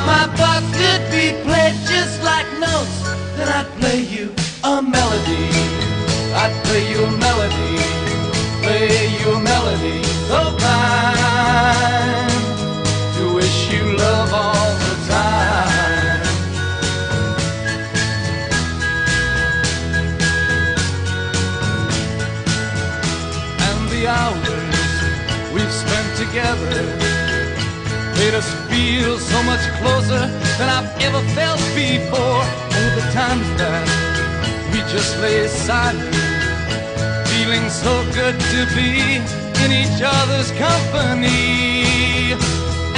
my thoughts could be played just like notes, then I'd play you a melody. I'd play you a melody, play you a melody so fine to wish you love all the time. And the hours we've spent together made us feel so much closer than I've ever felt before. Oh, the times that we just lay silent, feeling so good to be in each other's company.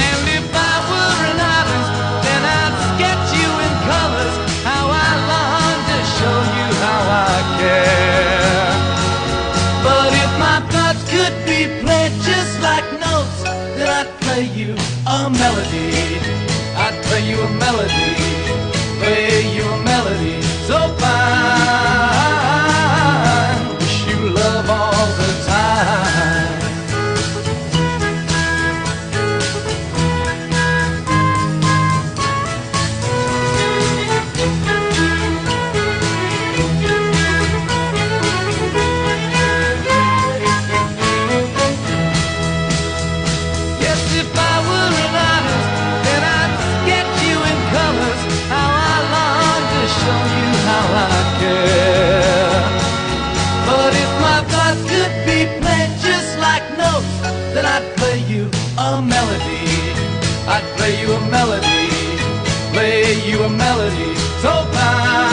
And if I were an artist, then I'd sketch you in colors, how I long to show you how I care. But if my thoughts could be played just like notes, then I'd play you a melody. I'd play you a melody, play you a melody so fine, wish you love all the time. Yes, if I were an artist, then I'd sketch you in colors, how I long to show you how I care. But if my thoughts could be played just like notes, then I'd play you a melody. I'd play you a melody, play you a melody so fine.